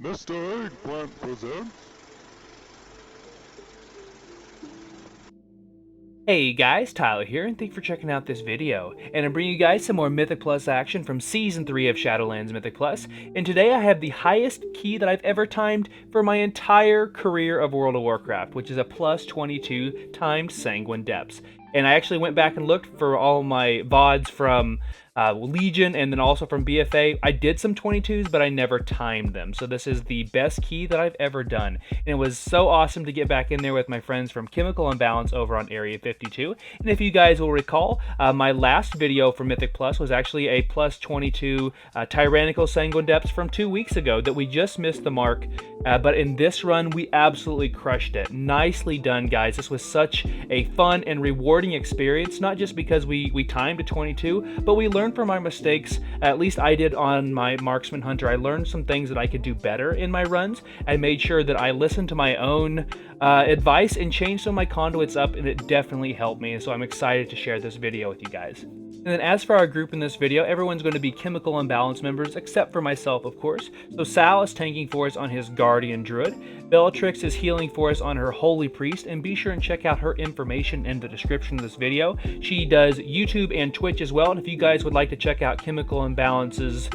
Mr. Eggplant presents. Hey guys, Tyler here, and thanks for checking out this video. And I'm bringing you guys some more Mythic Plus action from Season 3 of Shadowlands Mythic Plus. And today I have the highest key that I've ever timed for my entire career of World of Warcraft, which is a plus 22 timed Sanguine Depths. And I actually went back and looked for all my VODs from Legion and then also from BFA. I did some 22s, but I never timed them. So this is the best key that I've ever done. And it was so awesome to get back in there with my friends from Chemical Imbalance over on Area 52. And if you guys will recall, my last video for Mythic Plus was actually a plus 22 Tyrannical Sanguine Depths from 2 weeks ago that we just missed the mark. But in this run, we absolutely crushed it. Nicely done, guys. This was such a fun and rewarding experience, not just because we timed to 22, but we learned from our mistakes. At least I did on my Marksman Hunter. I learned some things that I could do better in my runs. I made sure that I listened to my own advice and changed some of my conduits up, and it definitely helped me. And so I'm excited to share this video with you guys. And then as for our group in this video, everyone's going to be Chemical Imbalance members, except for myself, of course. So Sal is tanking for us on his Guardian Druid. Bellatrix is healing for us on her Holy Priest, and be sure and check out her information in the description of this video. She does YouTube and Twitch as well, and if you guys would like to check out Chemical Imbalance's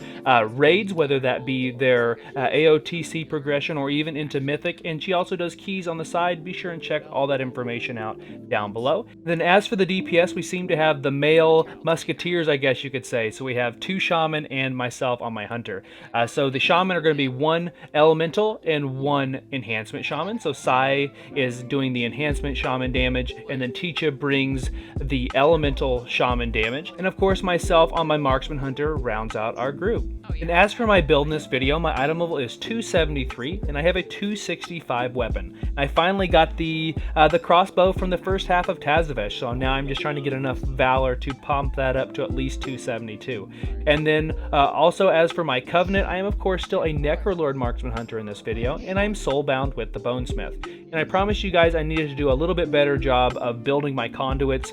raids, whether that be their AOTC progression or even into Mythic, and she also does keys on the side, be sure and check all that information out down below. Then as for the DPS, we seem to have the male musketeers, I guess you could say. So we have 2 shaman and myself on my hunter. So the shaman are going to be 1 elemental and 1 enhancement shaman. So Sai is doing the enhancement shaman damage, and then Ticha brings the elemental shaman damage. And of course myself on my marksman hunter rounds out our group. And as for my build in this video, my item level is 273 and I have a 265 weapon. I finally got the crossbow from the first half of Tazavesh, so now I'm just trying to get enough valor to pump that up to at least 272. And then also as for my covenant, I am of course still a Necrolord marksman hunter in this video, and I'm soulbound with the Bonesmith. And I promised you guys I needed to do a little bit better job of building my conduits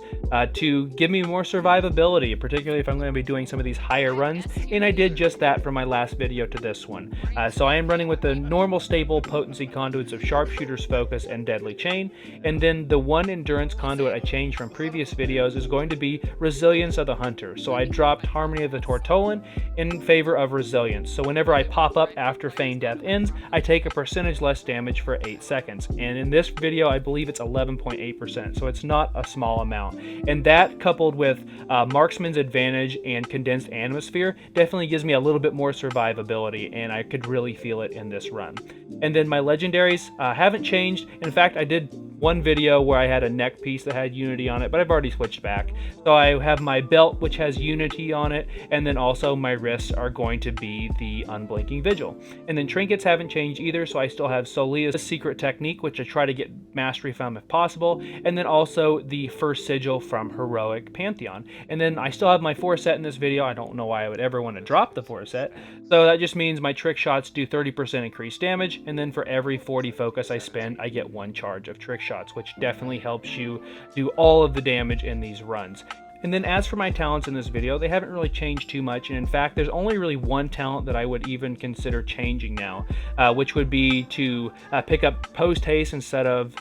to give me more survivability, particularly if I'm going to be doing some of these higher runs, and I did just that from my last video to this one. So I am running with the normal stable potency conduits of Sharpshooters, Focus, and Deadly Chain, and then the 1 endurance conduit I changed from previous videos is going to be Resilience of the Hunter. So I dropped Harmony of the Tortollan in favor of Resilience. So whenever I pop up after Feign Death ends, I take a percentage less damage for 8 seconds. And in this video, I believe it's 11.8%, so it's not a small amount. And that, coupled with Marksman's Advantage and Condensed Atmosphere, definitely gives me a little bit more survivability, and I could really feel it in this run. And then my legendaries haven't changed. In fact, I did one video where I had a neck piece that had Unity on it, but I've already switched back. So I have my belt, which has Unity on it, and then also my wrists are going to be the Unblinking Vigil. And then trinkets haven't changed either, so I still have Solia's Secret Technique, which I try to get mastery from if possible, and then also the first sigil from Heroic Pantheon. And then I still have my 4 set in this video. I don't know why I would ever want to drop the 4 set. So that just means my trick shots do 30% increased damage, and then for every 40 focus I spend, I get 1 charge of trick shots, which definitely helps you do all of the damage in these runs. And then as for my talents in this video, they haven't really changed too much, and in fact there's only really 1 talent that I would even consider changing now, which would be to pick up Post Haste instead of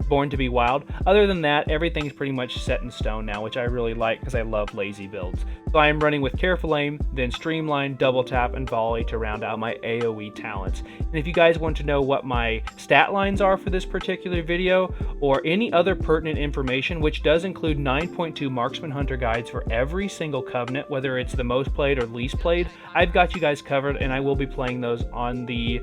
Born to be Wild. Other than that, everything's pretty much set in stone now, which I really like because I love lazy builds. So I am running with Careful Aim, then Streamline, Double Tap, and Volley to round out my AOE talents. And if you guys want to know what my stat lines are for this particular video, or any other pertinent information, which does include 9.2 Marksman Hunter guides for every single covenant, whether it's the most played or least played, I've got you guys covered, and I will be playing those on the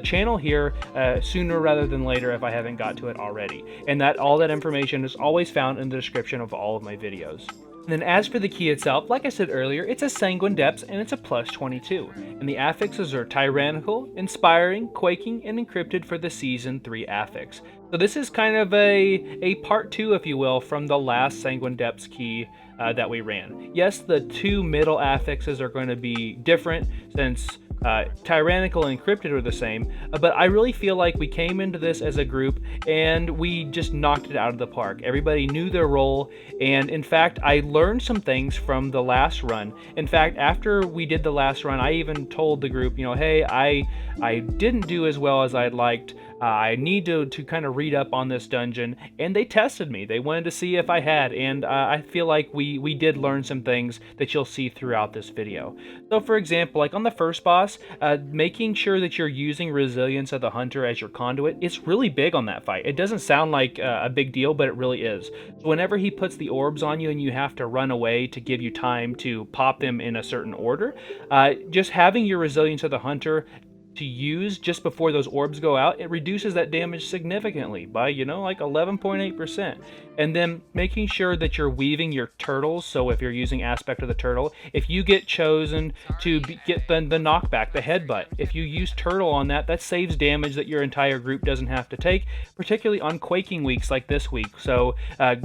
channel here sooner rather than later if I haven't got to it already. And that all that information is always found in the description of all of my videos. And then as for the key itself, like I said earlier, it's a Sanguine Depths and it's a plus 22. And the affixes are Tyrannical, Inspiring, Quaking, and Encrypted for the Season 3 affix. So this is kind of a part 2, if you will, from the last Sanguine Depths key that we ran. Yes, the two middle affixes are going to be different since Tyrannical and Encrypted are the same, but I really feel like we came into this as a group and we just knocked it out of the park. Everybody knew their role, and in fact, I learned some things from the last run. In fact, after we did the last run, I even told the group, you know, hey, I didn't do as well as I'd liked. I need to kind of read up on this dungeon, and they tested me. They wanted to see if I had, and I feel like we did learn some things that you'll see throughout this video. So for example, like on the first boss, making sure that you're using Resilience of the Hunter as your conduit, it's really big on that fight. It doesn't sound like a big deal, but it really is. So whenever he puts the orbs on you and you have to run away to give you time to pop them in a certain order, just having your Resilience of the Hunter to use just before those orbs go out, it reduces that damage significantly by, you know, like 11.8%. And then making sure that you're weaving your turtles, so if you're using Aspect of the Turtle, if you get chosen to get the knockback, the headbutt, if you use Turtle on that, that saves damage that your entire group doesn't have to take, particularly on Quaking weeks like this week. So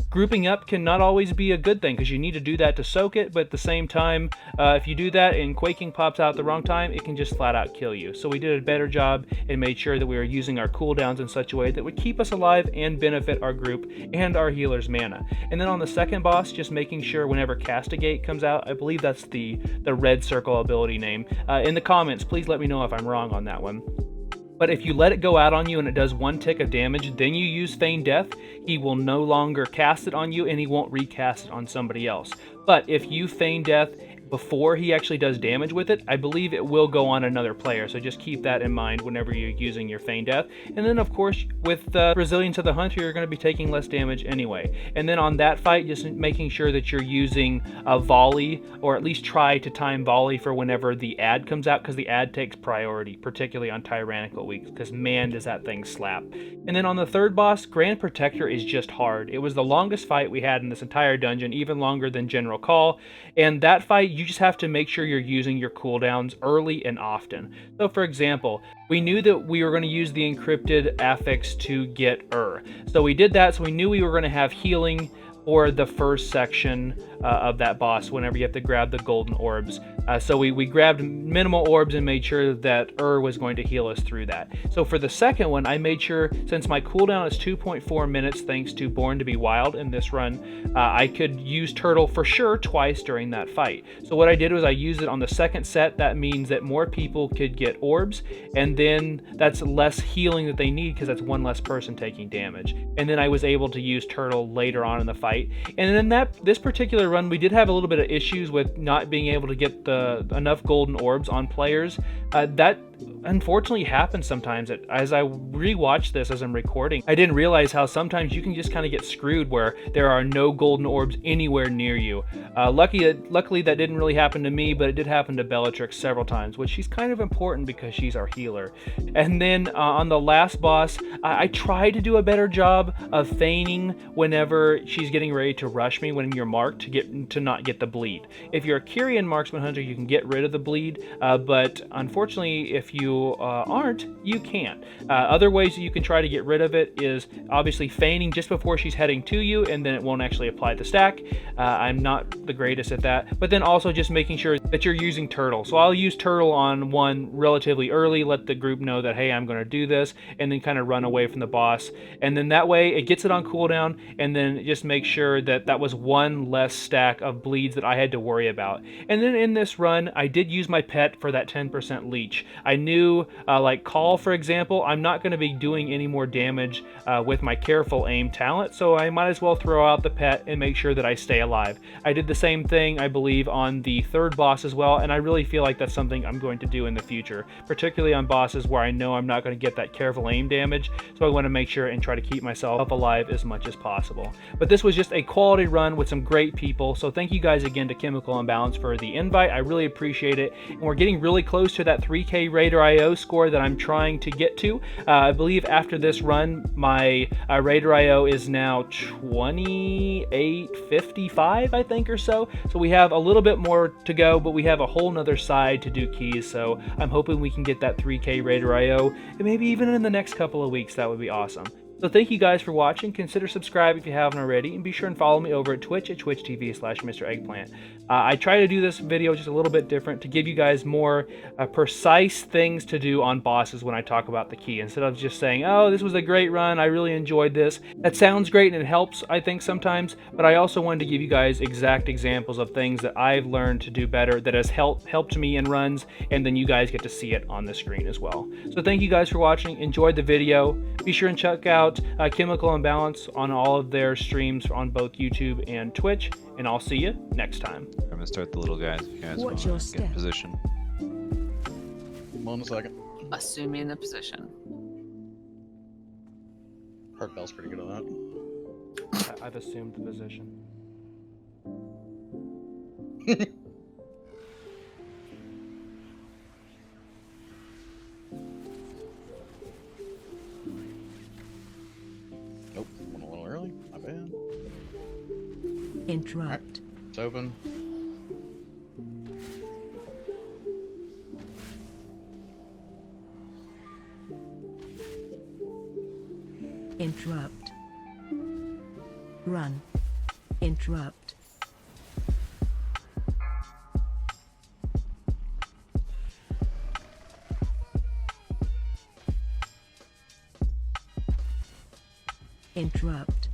grouping up can not always be a good thing, because you need to do that to soak it, but at the same time, if you do that and Quaking pops out at the wrong time, it can just flat out kill you. So we did a better job and made sure that we were using our cooldowns in such a way that would keep us alive and benefit our group and our healer's mana. And then on the second boss, just making sure whenever Castigate comes out, I believe that's the red circle ability name. In the comments, please let me know if I'm wrong on that one. But if you let it go out on you and it does 1 tick of damage, then you use Feign Death, he will no longer cast it on you and he won't recast it on somebody else. But if you Feign Death before he actually does damage with it, I believe it will go on another player, so just keep that in mind whenever you're using your Feign Death. And then of course, with Resilience of the Hunter, you're going to be taking less damage anyway. And then on that fight, just making sure that you're using a volley, or at least try to time volley for whenever the ad comes out, because the ad takes priority, particularly on Tyrannical weeks, because man does that thing slap. And then on the third boss, Grand Protector is just hard. It was the longest fight we had in this entire dungeon, even longer than General Call, and that fight, you just have to make sure you're using your cooldowns early and often. So for example, we knew that we were going to use the Encrypted Affix to get so we did that, so we knew we were going to have healing for the first section of that boss whenever you have to grab the golden orbs. So we grabbed minimal orbs and made sure that was going to heal us through that. So for the second one, I made sure, since my cooldown is 2.4 minutes thanks to Born to be Wild in this run, I could use Turtle for sure twice during that fight. So what I did was I used it on the second set. That means that more people could get orbs, and then that's less healing that they need because that's one less person taking damage. And then I was able to use Turtle later on in the fight. And in this particular run, we did have a little bit of issues with not being able to get enough golden orbs on players. That unfortunately happens sometimes. As I rewatched this as I'm recording, I didn't realize how sometimes you can just kind of get screwed where there are no golden orbs anywhere near you. Luckily that didn't really happen to me, but it did happen to Bellatrix several times, which she's kind of important because she's our healer. And then on the last boss, I tried to do a better job of feigning whenever she's getting ready to rush me when you're marked to not get the bleed. If you're a Kyrian Marksman Hunter, you can get rid of the bleed, but unfortunately if you aren't, you can't. Other ways that you can try to get rid of it is obviously feigning just before she's heading to you, and then it won't actually apply the stack. I'm not the greatest at that, but then also just making sure that you're using Turtle. So I'll use Turtle on one relatively early, let the group know that hey, I'm going to do this, and then kind of run away from the boss, and then that way it gets it on cooldown, and then just make sure that that was one less stack of bleeds that I had to worry about. And then in this run, I did use my pet for that 10% leech. I knew like Call, for example, I'm not going to be doing any more damage with my Careful Aim talent, so I might as well throw out the pet and make sure that I stay alive. I did the same thing, I believe, on the third boss as well, and I really feel like that's something I'm going to do in the future, particularly on bosses where I know I'm not going to get that Careful Aim damage, so I want to make sure and try to keep myself alive as much as possible. But this was just a quality run with some great people, so thank you guys again to Chemical Imbalance for the invite. I really appreciate it, and we're getting really close to that 3K Raider IO score that I'm trying to get to. I believe after this run, my Raider IO is now 2855, I think, or so. So we have a little bit more to go, but we have a whole nother side to do keys, so I'm hoping we can get that 3K Raider IO, and maybe even in the next couple of weeks. That would be awesome. So thank you guys for watching. Consider subscribing if you haven't already, and be sure and follow me over at Twitch at twitch.tv/MrEggplant. I try to do this video just a little bit different to give you guys more precise things to do on bosses when I talk about the key, instead of just saying, oh, this was a great run, I really enjoyed this. That sounds great and it helps, I think, sometimes, but I also wanted to give you guys exact examples of things that I've learned to do better that has helped me in runs, and then you guys get to see it on the screen as well. So thank you guys for watching. Enjoyed the video. Be sure and check out Chemical Imbalance on all of their streams on both YouTube and Twitch, and I'll see you next time. I'm gonna start the little guys. You guys Watch wanna your get step. in position. 1 second. Assuming the position. Heart Bell's pretty good at that. I've assumed the position. Nope, went a little early. My bad. Interrupt. It's open. Interrupt. Run. Interrupt. Interrupt.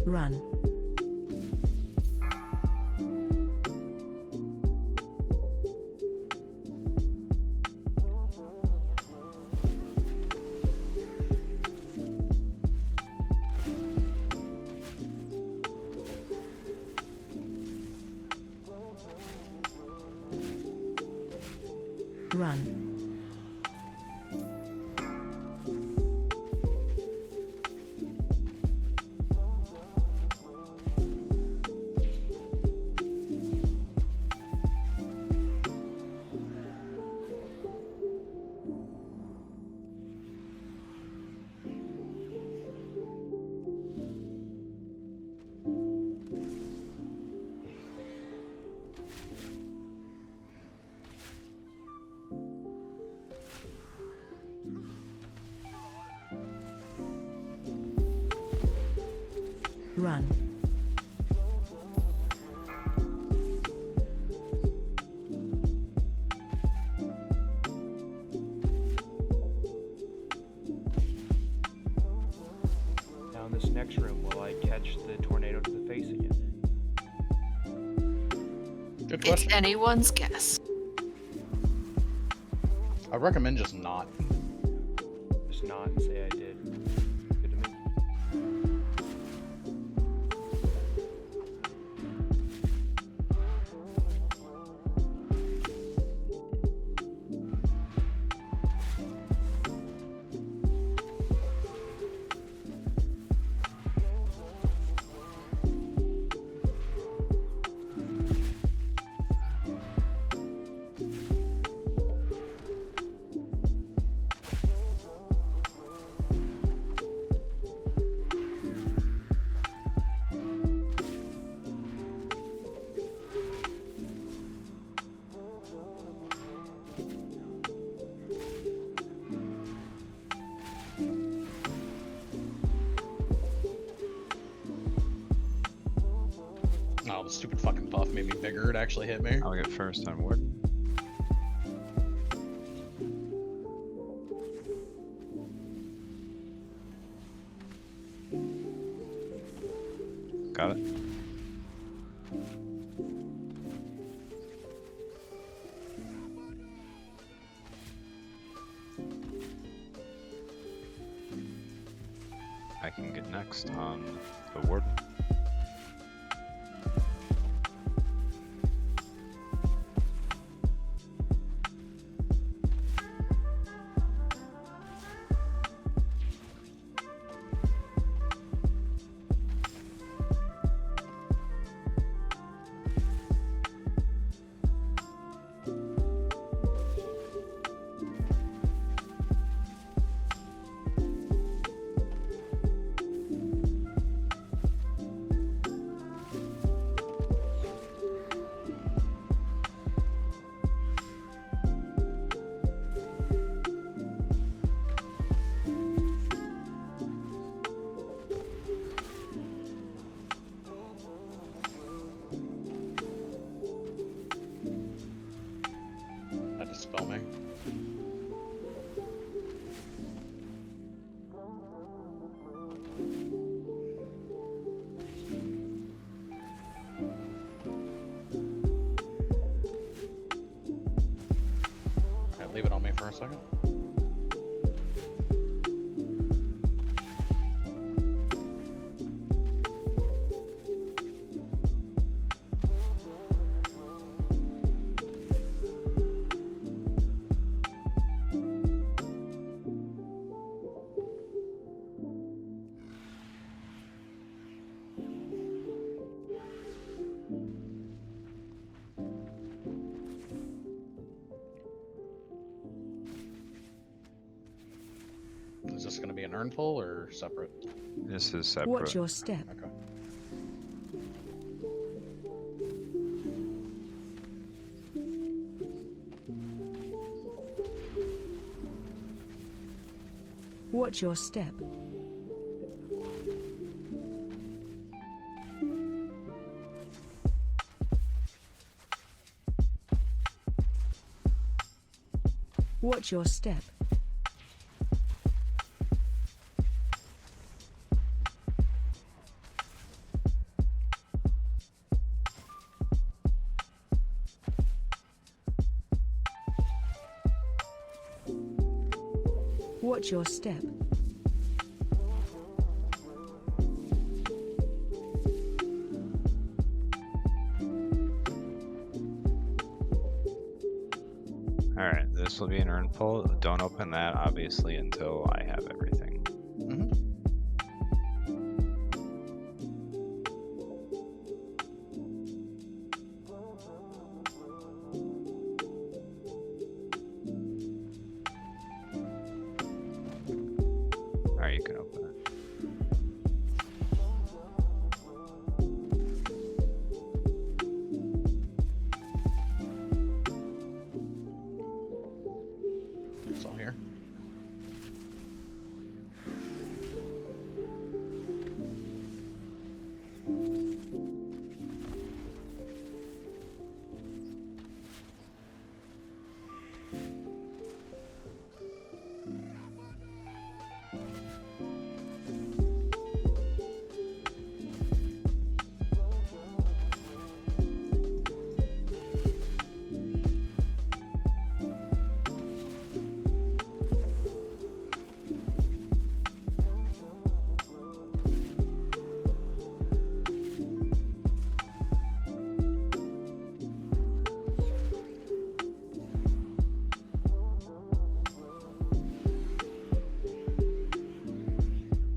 Run. Run. Run. Now in this next room, will I catch the tornado to the face again? Good It's question. anyone's guess. I recommend just not. Just not and say I did. Good to me. Oh, the stupid fucking buff made me bigger. It actually hit me. I'll get first on Warden. Got it. I can get next on the Warden. a second. Is this going to be an earn pull or separate? This is separate. Watch your step. Okay. Watch your step. Watch your step. Watch your step. Alright, this will be an earn pull. Don't open that, obviously, until I have everything. Mm-hmm. Alright, you can open it. It's all here.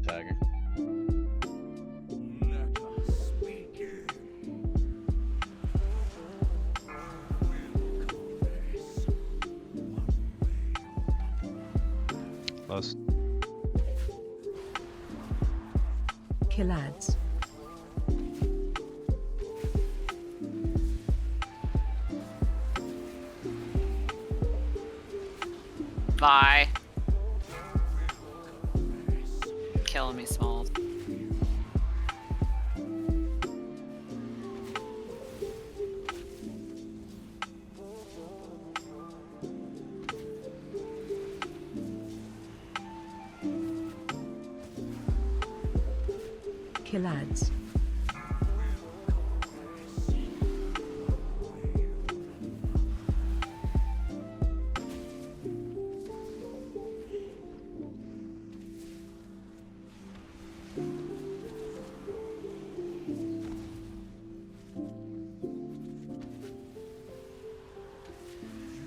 Tagging. Close. Kill ads. Bye. Killing me, Smalls. Kill ads.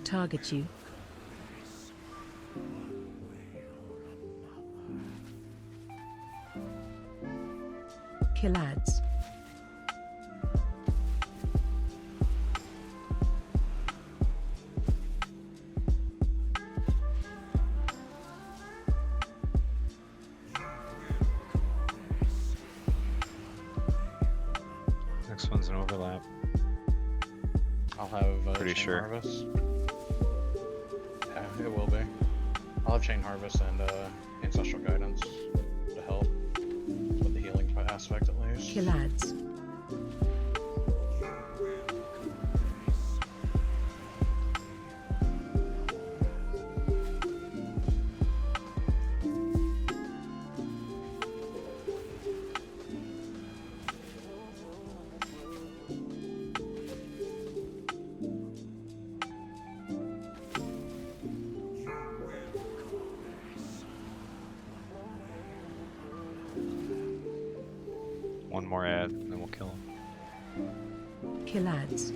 Target you. Kill ads. Next one's an overlap. I'll have Pretty chain sure. harvest. Yeah, it will be. I'll have chain harvest and ancestral guidance to help with the healing aspect at least. Kill ads. One more ad, and then we'll kill him. Kill ads.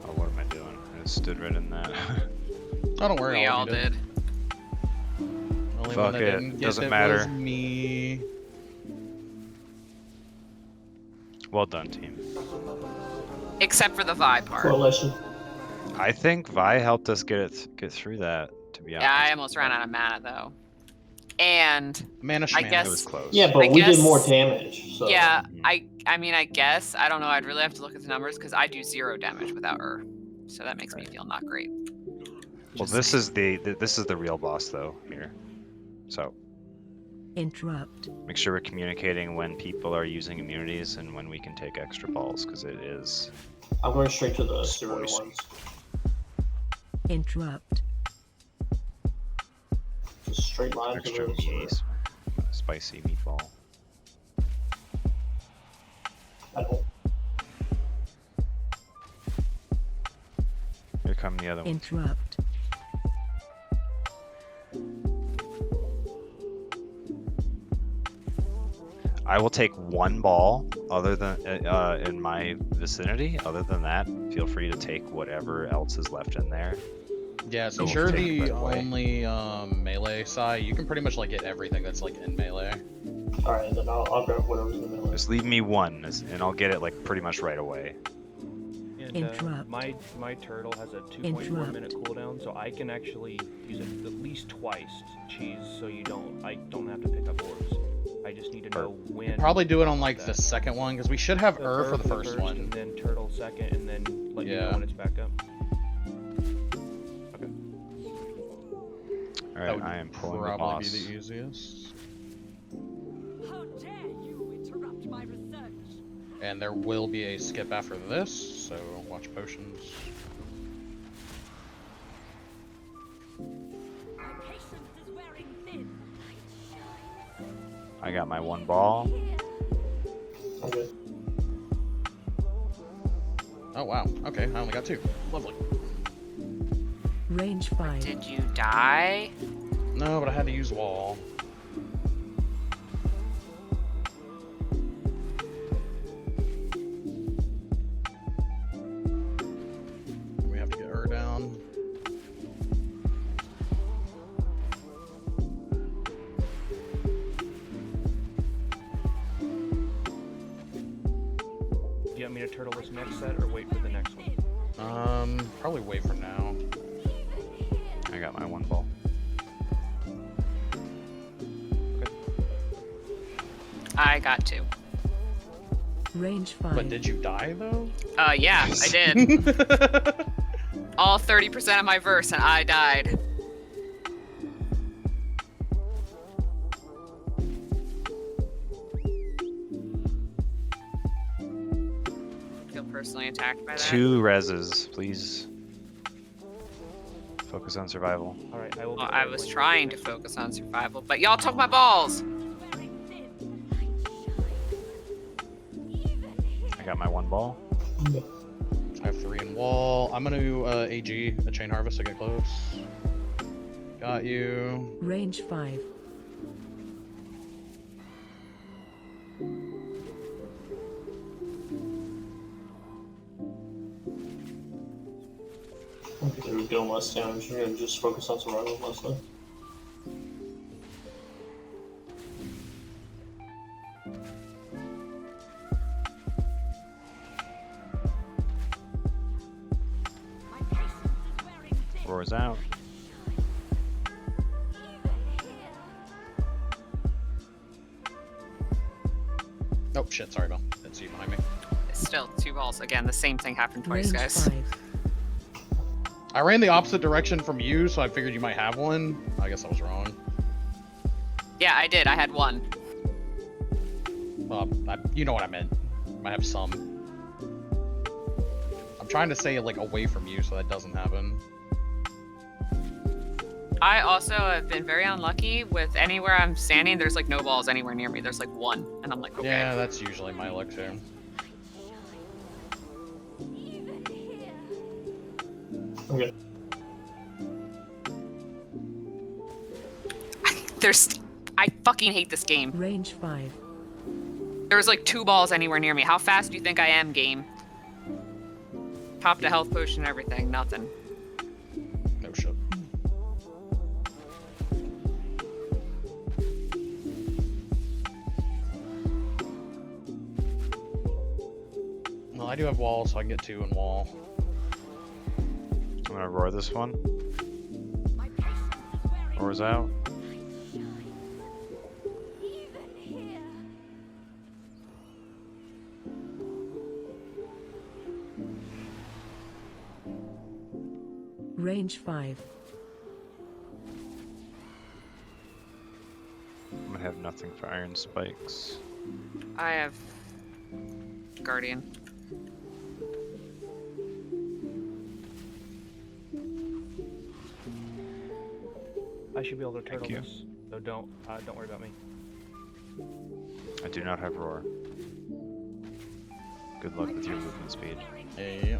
Oh, what am I doing? I stood right in that. Oh, don't worry. We all of you did. Only Fuck one that it, didn't get doesn't it matter. was me. Well done, team. Except for the Vi part. Coalition. I think Vi helped us get through that. To be honest, Yeah, I almost ran out of mana though. And Mana I Shman. guess- it was close. Yeah, but I we guess- did more damage. So. yeah, I mean, I guess I don't know. I'd really have to look at the numbers because I do 0 damage without her, so that makes me feel not great. Well, Just this saying. is the real boss though here. So Interrupt. make sure we're communicating when people are using immunities and when we can take extra balls, because it is. I'm going straight to the zero Spicy. ones. Interrupt. Just straight line to Extra the zero. meat, spicy meatball. I don't. Here come the other one. Interrupt. I will take one ball other than in my vicinity. Other than that, feel free to take whatever else is left in there. Yeah, So since we'll you're take it the right away. only melee side, you can pretty much like get everything that's like in melee. Alright, then I'll grab whatever's in the middle. Just leave me one, and I'll get it like pretty much right away. And, Interrupt. my turtle has a 2.4 Interrupt. minute cooldown, so I can actually use it at least twice to cheese, so I don't have to pick up orbs. I just need to know when. Probably do it on like that. the second one because we should have Ur for the first one. and then turtle second, and then let you know Yeah. when it's back up. Okay. All That right, would I am pulling the probably boss. be the easiest. How dare you interrupt my research? And there will be a skip after this, so watch potions. My patience is wearing thin. I got my one ball. Okay. Oh wow, okay, I only got 2. Lovely. Range 5. Did you die? No, but I had to use wall. We have to get her down. Do you want me to turtle this next set or wait for the next one? Probably wait for now. I got my one ball. I got 2. Range 5. But did you die though? Yeah, I did. All 30% of my verse, and I died. Feel personally attacked by that. 2 reses, please. Focus on survival. All right, I will. Well, get I that was when- trying to focus on survival, but y'all took my balls. Wearing thin. I got my one ball. I have 3 in wall. I'm gonna AG a chain harvest to get close. Got you. Range 5. Okay, we're doing less damage. We're gonna just focus on survival mostly. My patience is wearing thin. Roars out. Oh shit, sorry, Bill. Didn't see you behind me. Still, 2 balls. Again, the same thing happened twice, Range guys. 5. I ran the opposite direction from you, so I figured you might have one. I guess I was wrong. Yeah, I did. I had 1. You know what I meant. I have some. I'm trying to say like away from you so that doesn't happen. I also have been very unlucky with anywhere I'm standing. There's like no balls anywhere near me. There's like 1, and I'm like, okay. Yeah, that's usually my luck too. Okay. I fucking hate this game. Range 5. There's like 2 balls anywhere near me. How fast do you think I am, game? Popped a health potion and everything. Nothing. No shit. Well, I do have wall, so I can get 2 in wall. I'm gonna roar this one. My patience is wearing Roar's out. even here. Range 5. I'm gonna have nothing for iron spikes. I have Guardian. I should be able to Thank turtle you. this, so don't worry about me. I do not have roar. Good luck with your movement speed. Yeah.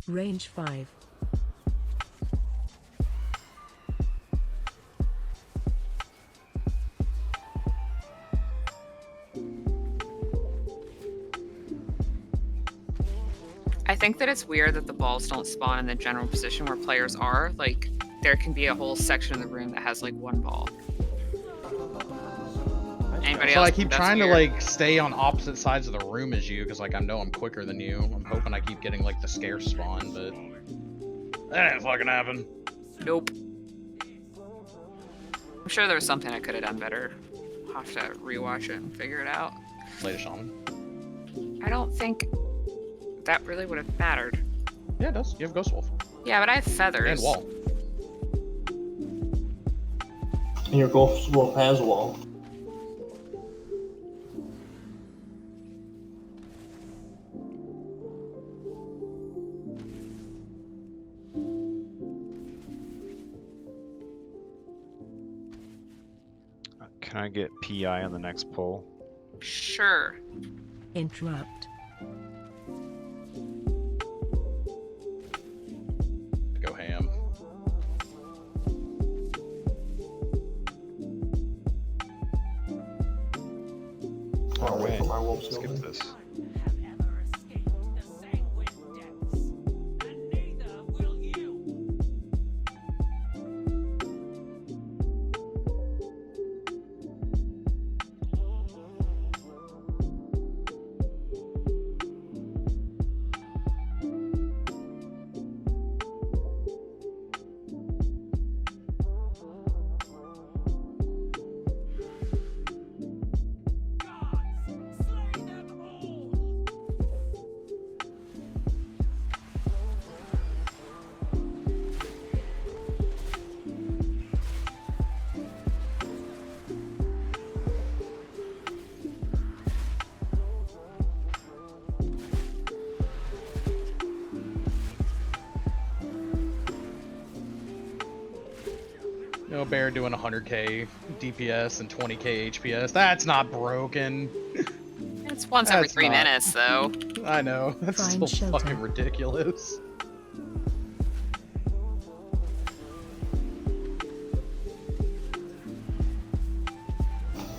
Range 5. I think that it's weird that the balls don't spawn in the general position where players are. Like, there can be a whole section of the room that has like 1 ball. Anybody So else? I keep That's trying to weird. like stay on opposite sides of the room as you, because like I know I'm quicker than you. I'm hoping I keep getting like the scarce spawn, but that ain't fucking happen. Nope. I'm sure there was something I could have done better. I'll have to rewatch it and figure it out. Play the shaman. I don't think that really would have mattered. Yeah, it does. You have Ghost Wolf Yeah, but I have feathers. and wall. And your Ghost Wolf has wall. Can I get PI on the next pull? Sure. Interrupt. Go ham. I'll wait for my wolves to Skip go in. this. Have ever escaped the Sanguine depths, and neither will you. Gods, slay them all. No bear doing 100k DPS and 20k HPS. That's not broken. It's once every That's 3 not- minutes, though. I know. That's Find so shelter. fucking ridiculous.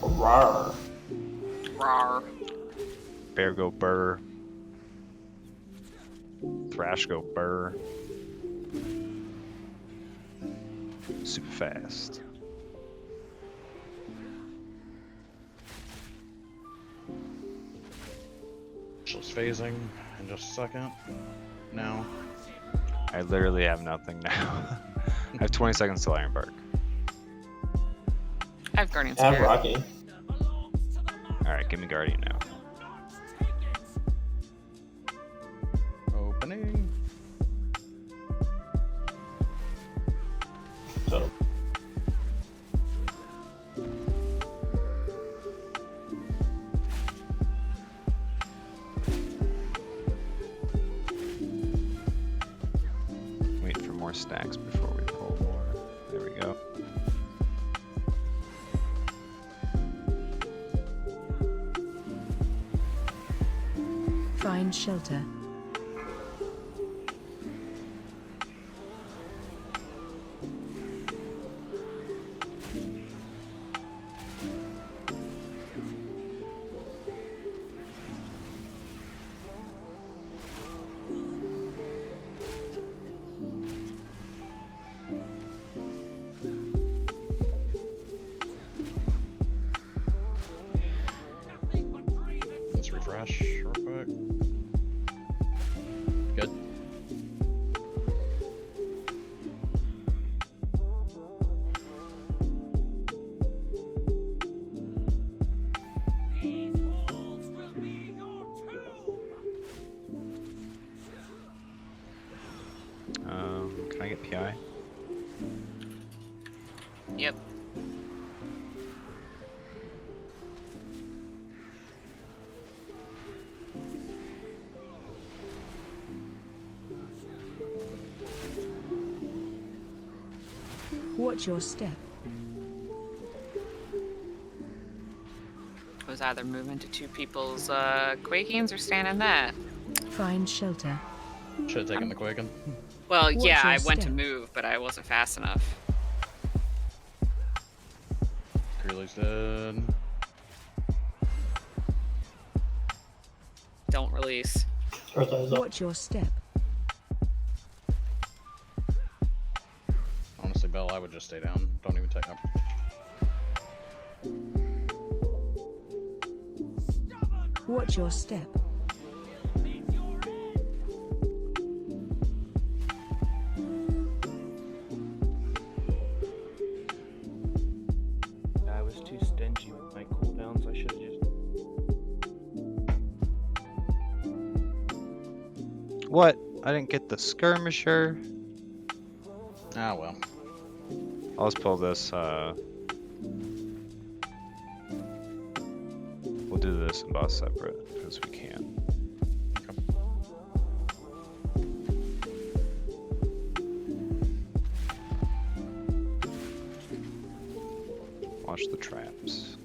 Rawr. Rawr. Bear go burr. Thrash go burr. Super fast. Just phasing in just a second. Now. I literally have nothing now. I have 20 seconds till Iron Bark. I have Guardian I have Spirit. Rocky. Alright, give me Guardian now. Opening. So, Wait for more stacks before we pull more. There we go. Find shelter. Let's refresh real quick. Good. These walls will be your tomb. Can I get PI? Yep. Watch your step. I was either moving to two people's Quakings or standing that. Find shelter. Should have taken the Quaking. Well, Watch yeah, your I went to step. move, but I wasn't fast enough. Curly's dead. Don't release. Earth up. Watch your step. Honestly, Bell, I would just stay down. Don't even take up. Watch your step. I was too stingy with my cooldowns. I should have just. What? I didn't get the skirmisher. Ah, well. I'll just pull this. We'll do this and boss separate because we can. Watch the traps.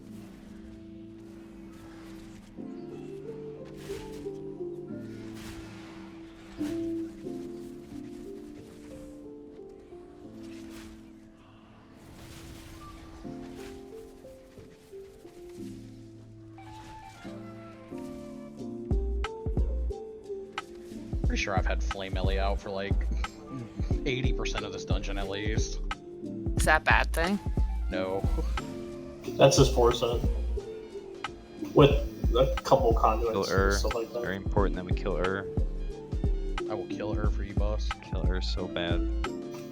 Pretty sure I've had Flame Ellie out for like 80% of this dungeon at least. Is that a bad thing? No. That's his 4%. With a couple Kill conduits and her. stuff like that. Very important that we kill her. I will kill her for you, boss. Kill her so bad.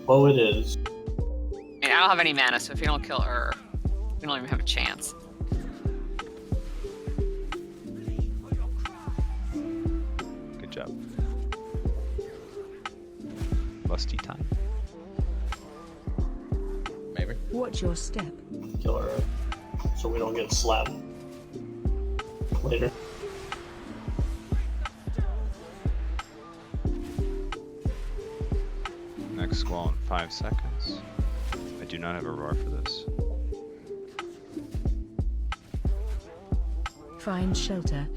Well, it is. I mean, I don't have any mana, so if you don't kill her, we don't even have a chance. Good job. Lusty time. Maybe. Watch your step. Kill her. So we don't get slapped later. Next squall in 5 seconds. I do not have a roar for this. Find shelter.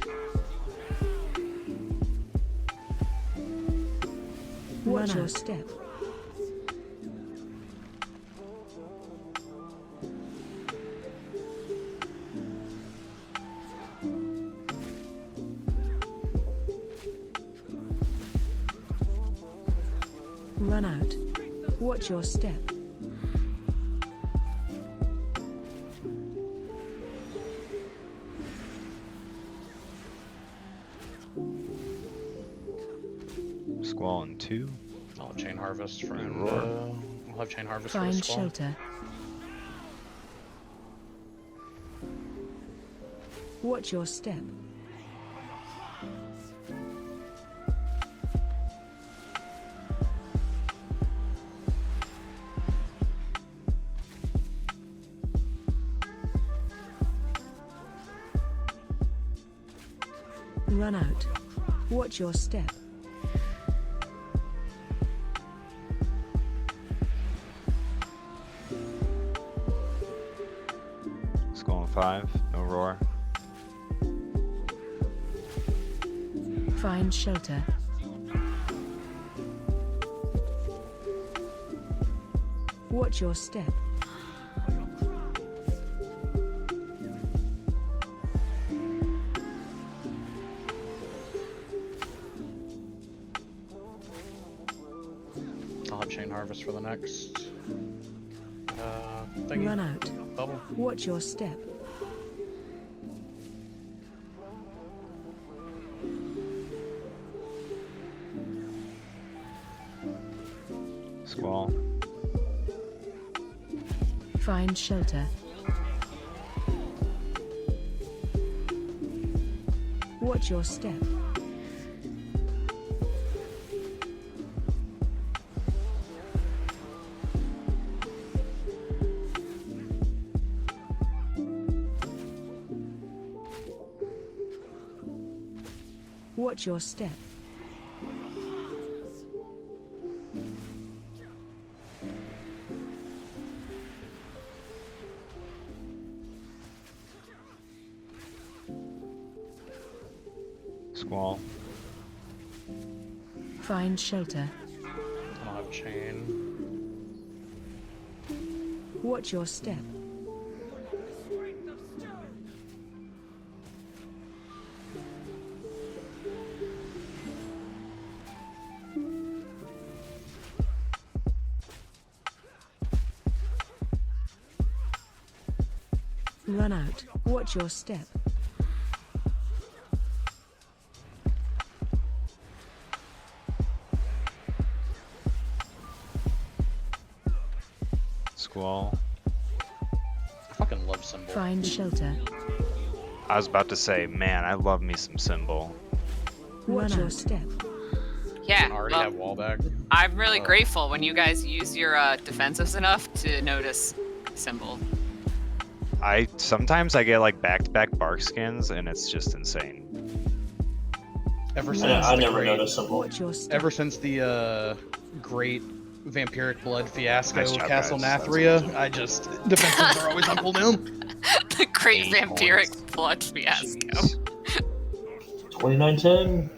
Watch your step. Run out. Watch your step. Squall in 2. I'll have Chain Harvest for And Roar. roar. I'll have Chain Harvest for the Find Squall. shelter. Watch your step. Run out. Watch your step. Squall in 5. No roar. Find shelter. Watch your step. I'll have Chain Harvest for the next thingy. Run out. Bubble. Watch your step. Squall. Find shelter. Watch your step. Watch your step. Squall. Find shelter. I don't have chain. Watch your step. Run out. Watch your step. Squall. I fucking love Symbol. Find shelter. I was about to say, man, I love me some Symbol. Watch your step. Yeah, I already well, have wallback. I'm really Oh. grateful when you guys use your defensives enough to notice Symbol. Sometimes I get like back-to-back bark skins, and it's just insane. Ever since I the never great, noticed Symbol. Watch your step. Ever since the great Vampiric Blood fiasco Nice of job, Castle guys. That's Nathria, I just defensives are always on cooldown. The great 8 vampiric points. blood fiasco. Jeez. 2910.